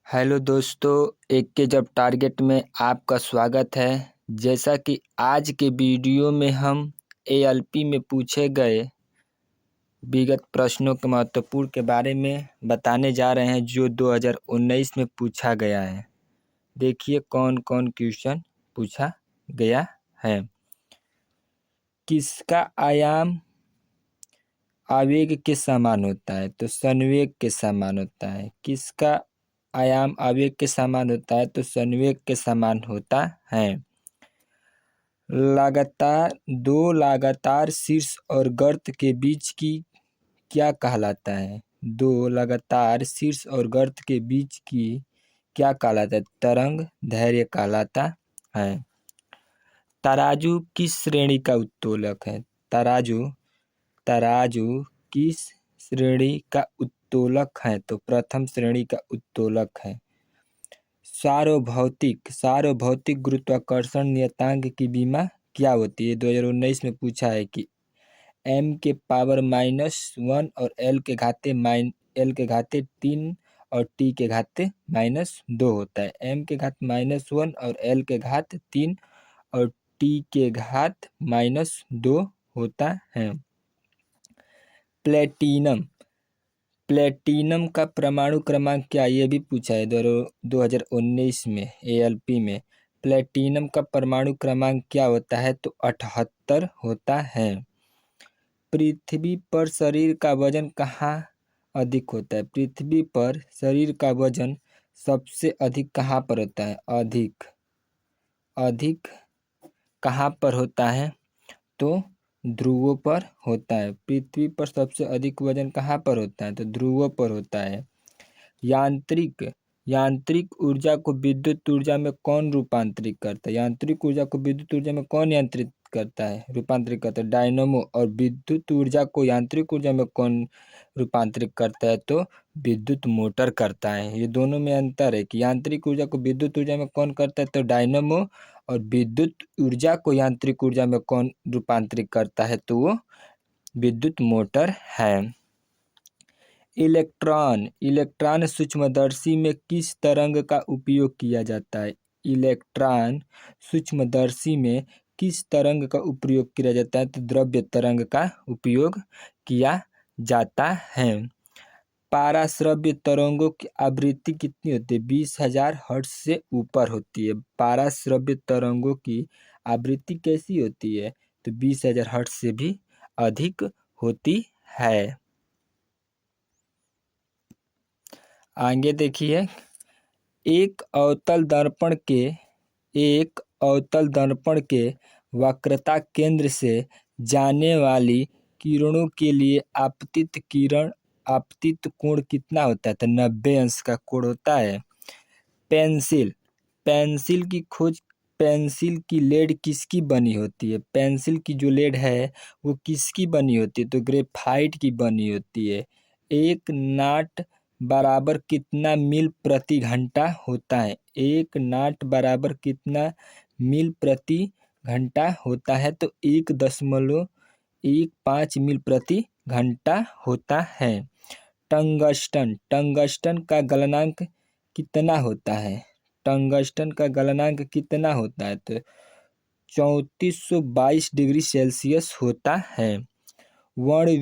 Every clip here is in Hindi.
हेलो दोस्तों, एक के जब टारगेट में आपका स्वागत है। जैसा कि आज के वीडियो में हम एएलपी में पूछे गए विगत प्रश्नों के महत्वपूर्ण के बारे में बताने जा रहे हैं जो 2019 में पूछा गया है। देखिए कौन कौन क्वेश्चन पूछा गया है। किसका आयाम आवेग के समान होता है? तो संवेग के समान होता है। किसका आयाम आवेग के समान होता है? तो संवेग के समान होता है। दो लगातार शीर्ष और गर्त के बीच की क्या कहलाता है? दो लगातार शीर्ष और गर्त के बीच की क्या कहलाता है? तरंग धैर्य कहलाता है। तराजू किस श्रेणी का उत्तोलक है? तराजू किस श्रेणी का उत्तोलक है? तो प्रथम श्रेणी का उत्तोलक है। सार्वभौतिक गुरुत्वाकर्षण नियतांक की विमा क्या होती है? 2019 में पूछा है कि m के पावर -1 और l के घाते 3 और t के घाते -2 होता है। m के घात -1 और l के घात 3 और t के घात -2 होता है। प्लेटिनम का परमाणु क्रमांक क्या? ये भी पूछा है 2019 में एएलपी में। प्लेटिनम का परमाणु क्रमांक क्या होता है? तो 78 होता है। पृथ्वी पर शरीर का वजन कहाँ अधिक होता है? पृथ्वी पर शरीर का वजन सबसे अधिक कहाँ पर होता है? अधिक कहाँ पर होता है? तो ध्रुवों पर होता है। पृथ्वी पर सबसे अधिक वजन कहाँ पर होता है? तो ध्रुवों पर होता है। यांत्रिक ऊर्जा को विद्युत ऊर्जा में कौन रूपांतरित करता है? यांत्रिक ऊर्जा को विद्युत ऊर्जा में कौन रूपांतरित करता है? डायनामो। और विद्युत ऊर्जा को यांत्रिक ऊर्जा में कौन रूपांतरित करता है? तो विद्युत मोटर करता है। ये दोनों में अंतर है कि यांत्रिक ऊर्जा को विद्युत ऊर्जा में कौन करता है? तो डायनामो। और विद्युत ऊर्जा को यांत्रिक ऊर्जा में कौन रूपांतरित करता है? तो वो विद्युत मोटर है। इलेक्ट्रॉन सूक्ष्मदर्शी में किस तरंग का उपयोग किया जाता है? इलेक्ट्रॉन सूक्ष्मदर्शी में किस तरंग का उपयोग किया जाता है? तो द्रव्य तरंग का उपयोग किया जाता है। पाराश्रव्य तरंगों की आवृत्ति कितनी होती है? 20,000 हर्ट्ज से ऊपर होती है। पाराश्रव्य तरंगों की आवृत्ति कैसी होती है? तो 20,000 हर्ट्ज से भी अधिक होती है। आगे देखिए, एक अवतल दर्पण के वक्रता केंद्र से जाने वाली किरणों के लिए आपतित कोण कितना होता है? तो 90 अंश का कोण होता है। पेंसिल की लेड किसकी बनी होती है? पेंसिल की जो लेड है वो किसकी बनी होती है? तो ग्रेफाइट की बनी होती है। एक नाट बराबर कितना मील प्रति घंटा होता है? एक नाट बराबर कितना मील प्रति घंटा होता है? तो 1.15 मील प्रति घंटा होता है। टंगस्टन का गलनांक कितना होता है? टंगस्टन का गलनांक कितना होता है? तो 3422 डिग्री सेल्सियस होता है। वर्ण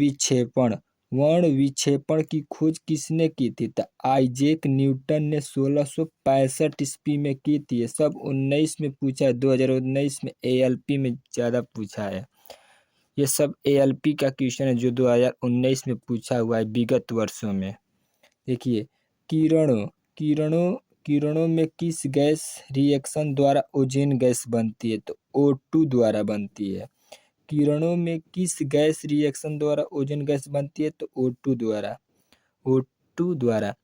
विक्षेपण की खोज किसने की थी? तो आइजैक न्यूटन ने 1665 ईस्वी में की थी। ये सब 19 में पूछा है। 2019 में एएलपी में ज़्यादा पूछा है। ये सब एएलपी का क्वेश्चन है जो 2019 में पूछा हुआ है विगत वर्षों में। देखिए, किरणों में किस गैस रिएक्शन द्वारा ओजोन गैस बनती है? तो O2 द्वारा बनती है। किरणों में किस गैस रिएक्शन द्वारा ओजोन गैस बनती है? तो O2 द्वारा।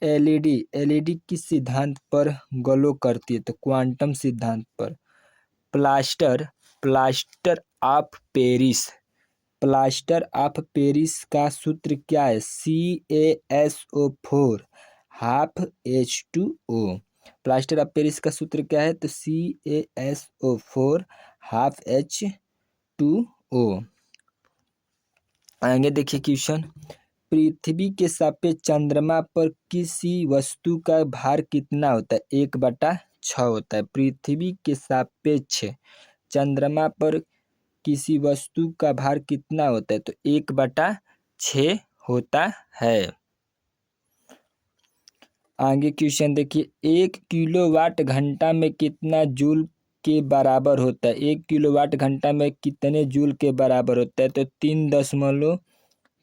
एलईडी किस सिद्धांत पर ग्लो करती है? तो क्वांटम सिद्धांत पर। प्लास्टर ऑफ पेरिस का सूत्र क्या है? CaSO4 H2O। Plaster of Paris का सूत्र क्या है? तो CaSO4 H2O। आगे देखिए क्वेश्चन, पृथ्वी के सापेक्ष चंद्रमा पर किसी वस्तु का भार कितना होता है? 1/6 होता है। पृथ्वी के सापेक्ष चंद्रमा पर किसी वस्तु का भार कितना होता है? तो 1/6 होता है। आगे क्वेश्चन देखिए, 1 किलोवाट घंटा में कितना जूल के बराबर होता है? 1 किलोवाट घंटा में कितने जूल के बराबर होता है? तो 3.6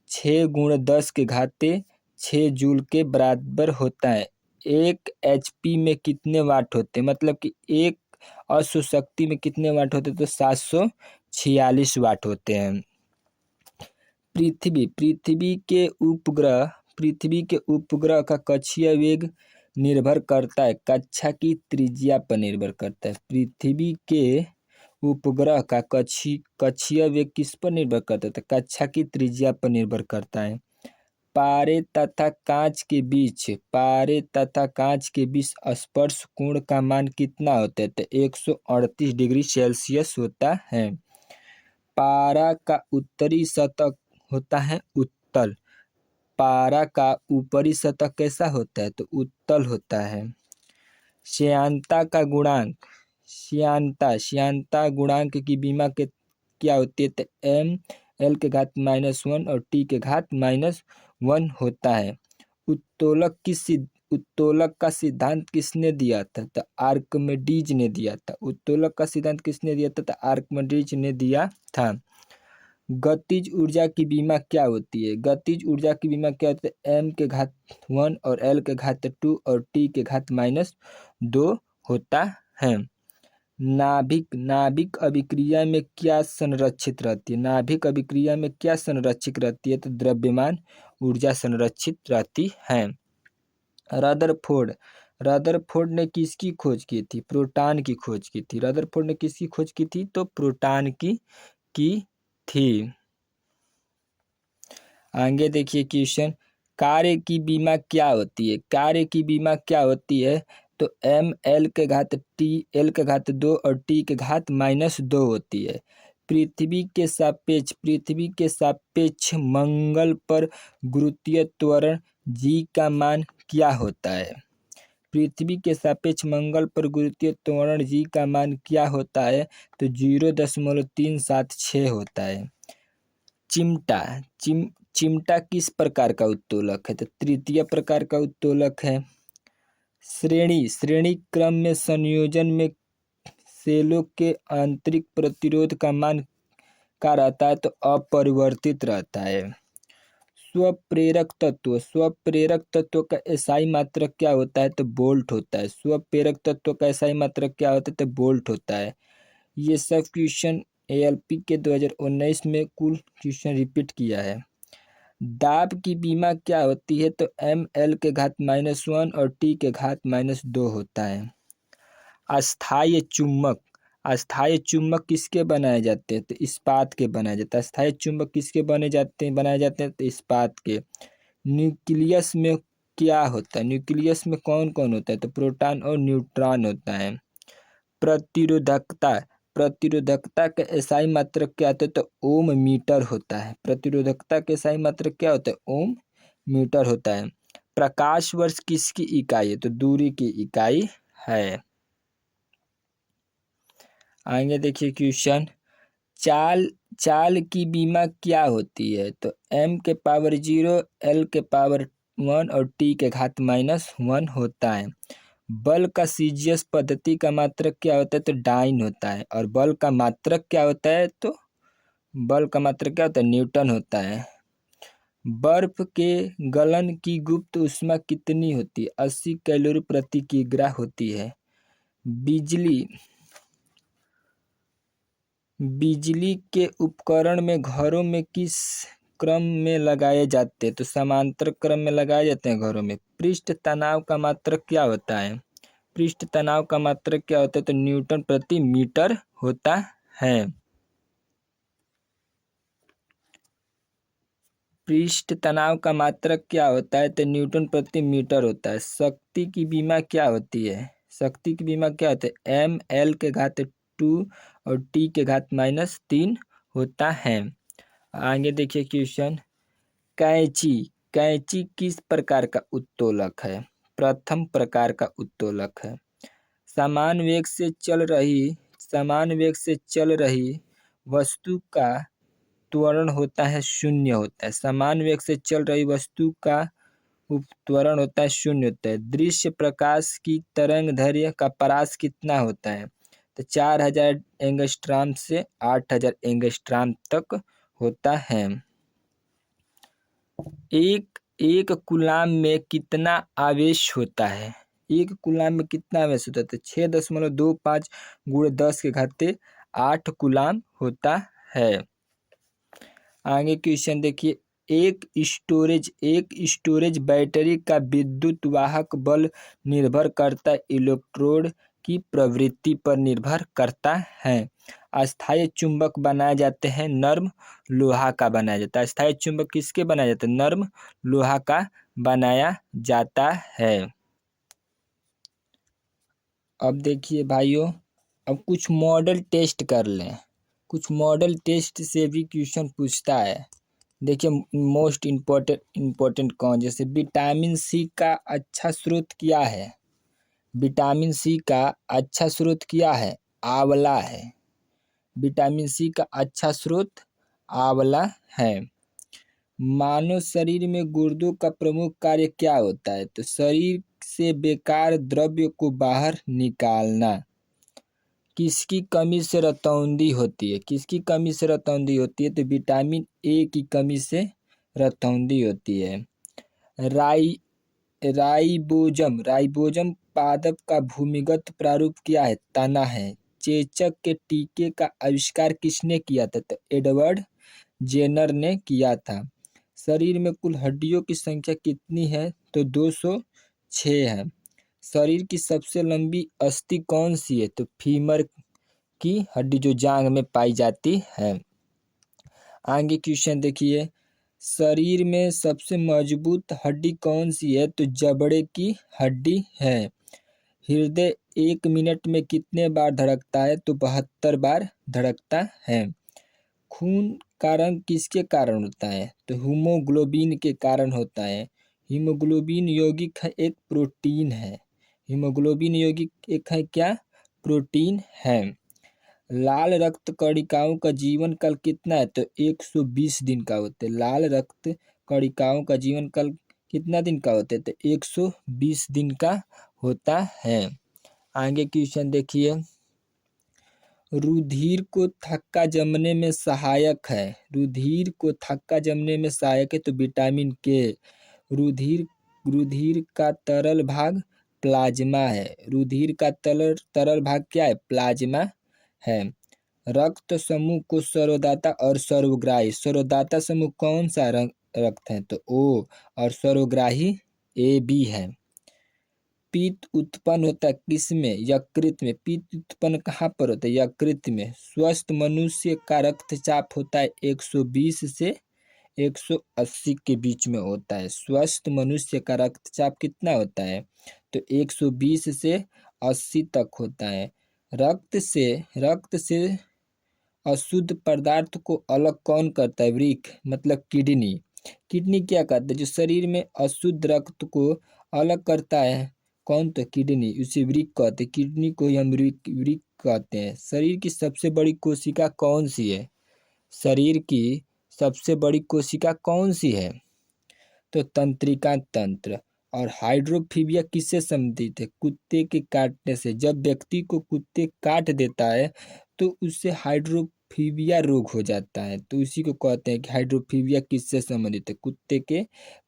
× 10⁻6 जूल के बराबर होता है। 1 HP में कितने वाट होते हैं? मतलब कि एक अश्व शक्ति में कितने वाट होते हैं? तो 746 वाट होते हैं। पृथ्वी के उपग्रह का कक्षीय वेग निर्भर करता है, कक्षा की त्रिज्या पर निर्भर करता है। पृथ्वी के उपग्रह का कक्षीय वेग किस पर निर्भर करता है? तो कक्षा की त्रिज्या पर निर्भर करता है। पारे तथा कांच के बीच स्पर्श कोण का मान कितना होता है? तो 138 डिग्री सेल्सियस होता है। पारा का उत्तरी सतह होता है उत्तल। पारा का ऊपरी सतह कैसा होता है? तो उत्तल होता है। श्यानता गुणांक की विमा के क्या होती है? तो m(l)⁻1 और t(-1) होता है। उत्तोलक का सिद्धांत किसने दिया था? तो आर्किमिडीज ने दिया था। उत्तोलक का सिद्धांत किसने दिया था? तो आर्किमिडीज ने दिया था। गतिज ऊर्जा की विमा क्या होती है? गतिज ऊर्जा की विमा क्या होती है? m(1) और l(2) और t(-2) होता है। नाभिक अभिक्रिया में क्या संरक्षित रहती है? नाभिक अभिक्रिया में क्या संरक्षित रहती है? तो द्रव्यमान ऊर्जा संरक्षित रहती है। रदरफोर्ड ने किसकी खोज की थी? प्रोटॉन की खोज की थी। रदरफोर्ड ने किसकी खोज की थी? तो प्रोटॉन की थी। आगे देखिए क्वेश्चन, कार्य की विमा क्या होती है? कार्य की विमा क्या होती है? तो m(l)(2) और t(-2) होती है। पृथ्वी के सापेक्ष मंगल पर गुरुत्वीय त्वरण g का मान क्या होता है? पृथ्वी के सापेक्ष मंगल पर गुरुत्वीय त्वरण g का मान क्या होता है? तो 0.376 होता है। चिमटा किस प्रकार का उत्तोलक है? तो तृतीय प्रकार का उत्तोलक है। श्रेणी क्रम में संयोजन में सेलों के आंतरिक प्रतिरोध का मान क्या रहता है? तो अपरिवर्तित रहता है। स्वप्रेरक तत्व का एसआई मात्रक क्या होता है? तो वोल्ट होता है। स्वप्रेरक तत्व का एसआई मात्रक क्या होता है? तो वोल्ट होता है। ये सब क्वेश्चन ALP के 2019 में कुल क्वेश्चन रिपीट किया है। दाब की विमा क्या होती है? तो m(l)(-1) और t(-2) होता है। अस्थायी चुम्बक किसके बनाए जाते हैं? तो इस्पात के बनाए जाते हैं। अस्थायी चुम्बक किसके बनाए जाते हैं? तो इस्पात के। न्यूक्लियस में क्या होता है? न्यूक्लियस में कौन कौन होता है? तो प्रोटॉन और न्यूट्रॉन होता है। प्रतिरोधकता का एसआई मात्रक क्या होता है? तो ओम मीटर होता है। प्रतिरोधकता का एसआई मात्रक क्या होता है? ओम मीटर होता है। प्रकाश वर्ष किसकी इकाई है? तो दूरी की इकाई है। आगे देखिए क्वेश्चन, चाल की विमा क्या होती है? तो m(0), l(1) और t(-1) होता है। बल का सीजीएस पद्धति का मात्रक क्या होता है? तो डाइन होता है। और बल का मात्रक क्या होता है? तो बल का मात्रक क्या होता है? न्यूटन होता है। बर्फ के गलन की गुप्त ऊष्मा कितनी होती है? 80 कैलोरी प्रति किग्रा होती है। बिजली के उपकरण में घरों में किस क्रम में लगाए जाते हैं? तो समांतर क्रम में लगाए जाते हैं घरों में। पृष्ठ तनाव का मात्रक क्या होता है? पृष्ठ तनाव का मात्रक क्या होता है? तो न्यूटन प्रति मीटर होता है। पृष्ठ तनाव का मात्रक क्या होता है? तो न्यूटन प्रति मीटर होता है। शक्ति की विमा क्या होती है? शक्ति की विमा क्या होता है? m(l)(2) और t(-3) होता है। आगे देखिए क्वेश्चन, कैंची कैंची किस प्रकार का उत्तोलक है? प्रथम प्रकार का उत्तोलक है। समान वेग से चल रही वस्तु का त्वरण होता है शून्य होता है। समान वेग से चल रही वस्तु का त्वरण होता है शून्य होता है। दृश्य प्रकाश की तरंग दैर्घ्य का परास कितना होता है? तो 4000 एंगस्ट्रॉम से 8000 एंगस्ट्रॉम तक होता है। एक कूलाम में कितना आवेश होता है? एक कूलाम में कितना आवेश होता है? तो 6.25 × 10⁸ कूलाम होता है। आगे क्वेश्चन देखिए, एक स्टोरेज बैटरी का विद्युत वाहक बल निर्भर करता है इलेक्ट्रोड की प्रवृत्ति पर निर्भर करता है। अस्थायी चुंबक बनाए जाते हैं, नर्म लोहा का बनाया जाता है। अस्थायी चुंबक किसके बनाया जाता है? नर्म लोहा का बनाया जाता है। अब देखिए भाइयों, अब कुछ मॉडल टेस्ट कर लें। कुछ मॉडल टेस्ट से भी क्वेश्चन पूछता है। देखिए मोस्ट इम्पोर्टेंट कौन, जैसे विटामिन सी का अच्छा स्रोत क्या है? विटामिन सी का अच्छा स्रोत क्या है? आंवला है। विटामिन सी का अच्छा स्रोत आंवला है। मानव शरीर में गुर्दों का प्रमुख कार्य क्या होता है? तो शरीर से बेकार द्रव्य को बाहर निकालना। किसकी कमी से रतौंधी होती है? किसकी कमी से रतौंधी होती है? तो विटामिन ए की कमी से रतौंधी होती है। राइबोजम पादप का भूमिगत प्रारूप क्या है? तना है। चेचक के टीके का आविष्कार किसने किया था? तो एडवर्ड जेनर ने किया था। शरीर में कुल हड्डियों की संख्या कितनी है? तो 206 है। शरीर की सबसे लंबी अस्थि कौन सी है? तो फीमर की हड्डी जो जांघ में पाई जाती है। आगे क्वेश्चन देखिए, शरीर में सबसे मजबूत हड्डी कौन सी है? तो जबड़े की हड्डी है। हृदय 1 मिनट में कितने बार धड़कता है? तो 72 बार धड़कता है। खून का रंग किसके कारण होता है? तो हीमोग्लोबिन के कारण होता है। हीमोग्लोबिन यौगिक एक प्रोटीन है। हीमोग्लोबिन यौगिक एक है क्या? प्रोटीन है। लाल रक्त कणिकाओं का जीवन काल कितना है? तो 120 दिन का होता है। लाल रक्त कणिकाओं का जीवन काल कितना दिन का होता है? तो 120 दिन का होता है। आगे क्वेश्चन देखिए, रुधिर को थक्का जमने में सहायक है। रुधिर को थक्का जमने में सहायक है तो विटामिन के। रुधिर का तरल भाग प्लाज्मा है। रुधिर का तरल भाग क्या है? प्लाज्मा है। रक्त समूह को सर्वदाता और सर्वग्राही, सर्वदाता समूह कौन सा रक्त है? तो ओ, और सर्वग्राही ए बी है। पित्त उत्पन्न होता है किसमें? यकृत में। पित्त उत्पन्न कहाँ पर होता है? यकृत में। स्वस्थ मनुष्य का रक्तचाप होता है 120 से 180 के बीच में होता है। स्वस्थ मनुष्य का रक्तचाप कितना होता है? तो 120 से 80 तक होता है। रक्त से अशुद्ध पदार्थ को अलग कौन करता है? वृक्क, मतलब किडनी। किडनी क्या करता है? जो शरीर में अशुद्ध रक्त को अलग करता है, कौन? तो किडनी। उसे वृक्क कहते हैं। किडनी को हम वृक्क कहते हैं। शरीर की सबसे बड़ी कोशिका कौन सी है? शरीर की सबसे बड़ी कोशिका कौन सी है? तो तंत्रिका तंत्र। और हाइड्रोफीबिया किससे संबंधित है? कुत्ते के काटने से। जब व्यक्ति को कुत्ते काट देता है तो उससे हाइड्रोफीबिया रोग हो जाता है। तो उसी को कहते हैं कि हाइड्रोफीबिया किससे संबंधित है? कुत्ते के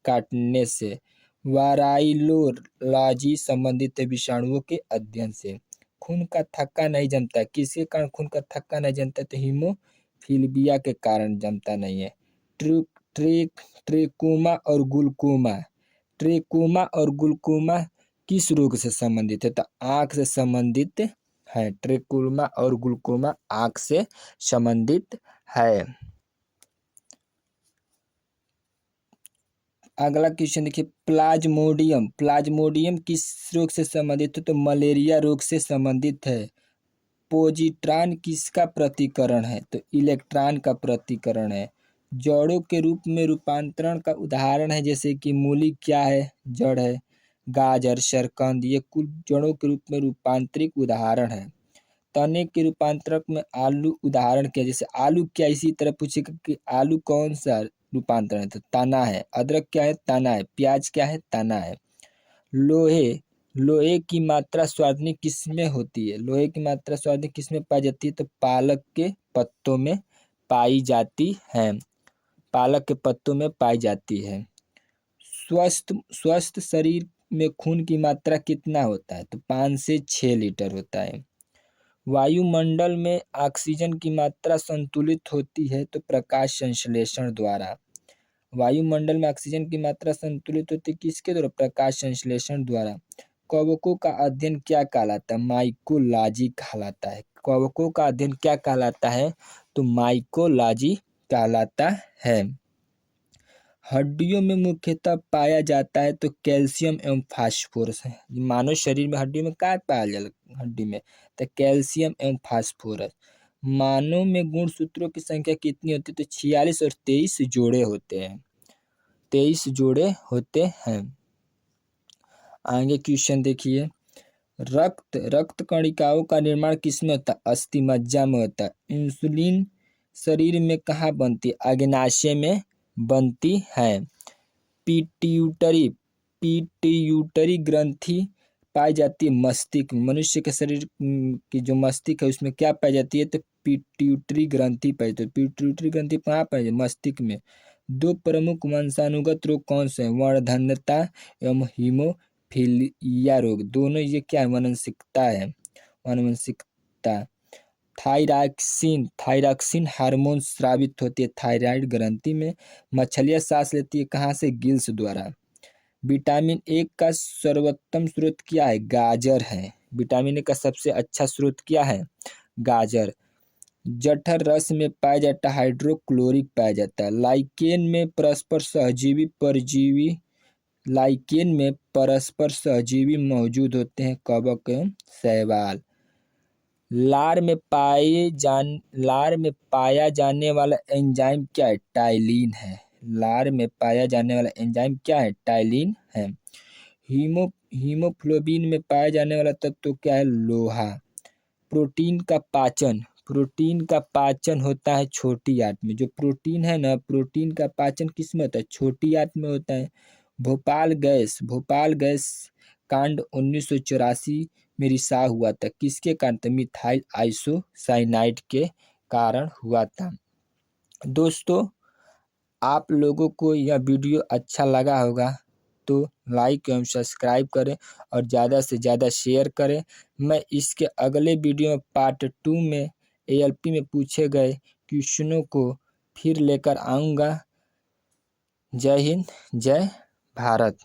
काटने से। वायरोलॉजी संबंधित है विषाणुओं के अध्ययन से। खून का थक्का नहीं जमता, किसके कारण खून का थक्का नहीं जमता? तो हीमोफीलिया के कारण जमता नहीं है। ट्रेकोमा और ग्लूकोमा। ट्रेकोमा और ग्लूकोमा किस रोग से संबंधित है? तो आँख से संबंधित है। ट्रेकोमा और ग्लूकोमा आँख से संबंधित है। अगला क्वेश्चन देखिए, प्लाज्मोडियम किस रोग से संबंधित है? तो मलेरिया रोग से संबंधित है। पोजिट्रॉन किसका प्रतिकरण है? तो इलेक्ट्रॉन का प्रतिकरण है। जड़ों के रूप में रूपांतरण का उदाहरण है, जैसे कि मूली क्या है, जड़ है। गाजर, शकरकंद ये कुल जड़ों के रूप में रूपांतरित उदाहरण है। तने के रूपांतरक में आलू उदाहरण क्या, जैसे आलू क्या, इसी तरह पूछेगा कि आलू कौन सा रूपांतरण है, तो तना है। अदरक क्या है, तना है। प्याज क्या है, तना है। लोहे लोहे की मात्रा स्वादुनी किसमें होती है? लोहे की मात्रा स्वादुनी किसमें पाई जाती है? तो पालक के पत्तों में पाई जाती है। पालक के पत्तों में पाई जाती है। स्वस्थ स्वस्थ शरीर में खून की मात्रा कितना होता है? तो 5 से 6 लीटर होता है। वायुमंडल में ऑक्सीजन की मात्रा संतुलित होती है तो प्रकाश संश्लेषण द्वारा। वायुमंडल में ऑक्सीजन की मात्रा संतुलित होती है किसके द्वारा? प्रकाश संश्लेषण द्वारा। कवकों का अध्ययन क्या कहलाता है? माइकोलॉजी कहलाता है। कवकों का अध्ययन क्या कहलाता है? तो माइकोलॉजी कहलाता है। हड्डियों में मुख्यतः पाया जाता है तो कैल्शियम एवं फास्फोरस है। मानव शरीर में हड्डी में क्या पाया जाता है? हड्डी में तो कैल्शियम एवं फास्फोरस। मानव में गुणसूत्रों की संख्या कितनी होती है? तो 46 और 23 जोड़े होते हैं। 23 जोड़े होते हैं। आगे क्वेश्चन देखिए। रक्त कणिकाओं का निर्माण किसमें होता है? अस्थि मज्जा में होता है। इंसुलिन शरीर में कहाँ बनती है? अग्नाशय में बनती है। पिट्यूटरी पिट्यूटरी ग्रंथि पाई जाती है मस्तिष्क में। मनुष्य के शरीर की जो मस्तिष्क है उसमें क्या पाई जाती है? तो पिट्यूटरी ग्रंथि पाई जाती है। पिट्यूटरी ग्रंथि कहाँ पाई जाती है? मस्तिष्क में। दो प्रमुख वंशानुगत रोग कौन से हैं? वर्धनता एवं हीमोफीलिया रोग। दोनों ये क्या है? वानस्पतिकता है। वानस्पतिकता। थायरॉक्सिन हार्मोन स्रावित होती है थायराइड ग्रंथि में। मछलियां सांस लेती है कहाँ से? गिल्स द्वारा। विटामिन ए का सर्वोत्तम स्रोत क्या है? गाजर है। विटामिन ए का सबसे अच्छा स्रोत क्या है? गाजर। जठर रस में पाया जाता है हाइड्रोक्लोरिक पाया जाता है। लाइकेन में परस्पर सहजीवी मौजूद होते हैं कवक एवं शैवाल। लार में पाया जाने वाला एंजाइम क्या है? टाइलिन है। लार में पाया जाने वाला एंजाइम क्या है? टाइलिन है। हीमोग्लोबिन में पाया जाने वाला तत्व क्या है? लोहा। प्रोटीन का पाचन होता है छोटी आंत में। जो प्रोटीन है ना, प्रोटीन का पाचन किस में होता है? छोटी आंत में होता है। भोपाल गैस कांड 1984 में रिसाव हुआ था। किसके कारण? मिथाइल आइसोसाइनाइड के कारण हुआ था। दोस्तों, आप लोगों को यह वीडियो अच्छा लगा होगा तो लाइक एवं सब्सक्राइब करें और ज़्यादा से ज़्यादा शेयर करें। मैं इसके अगले वीडियो में पार्ट 2 में ALP में पूछे गए क्वेश्चनों को फिर लेकर आऊँगा। जय हिंद, जय भारत।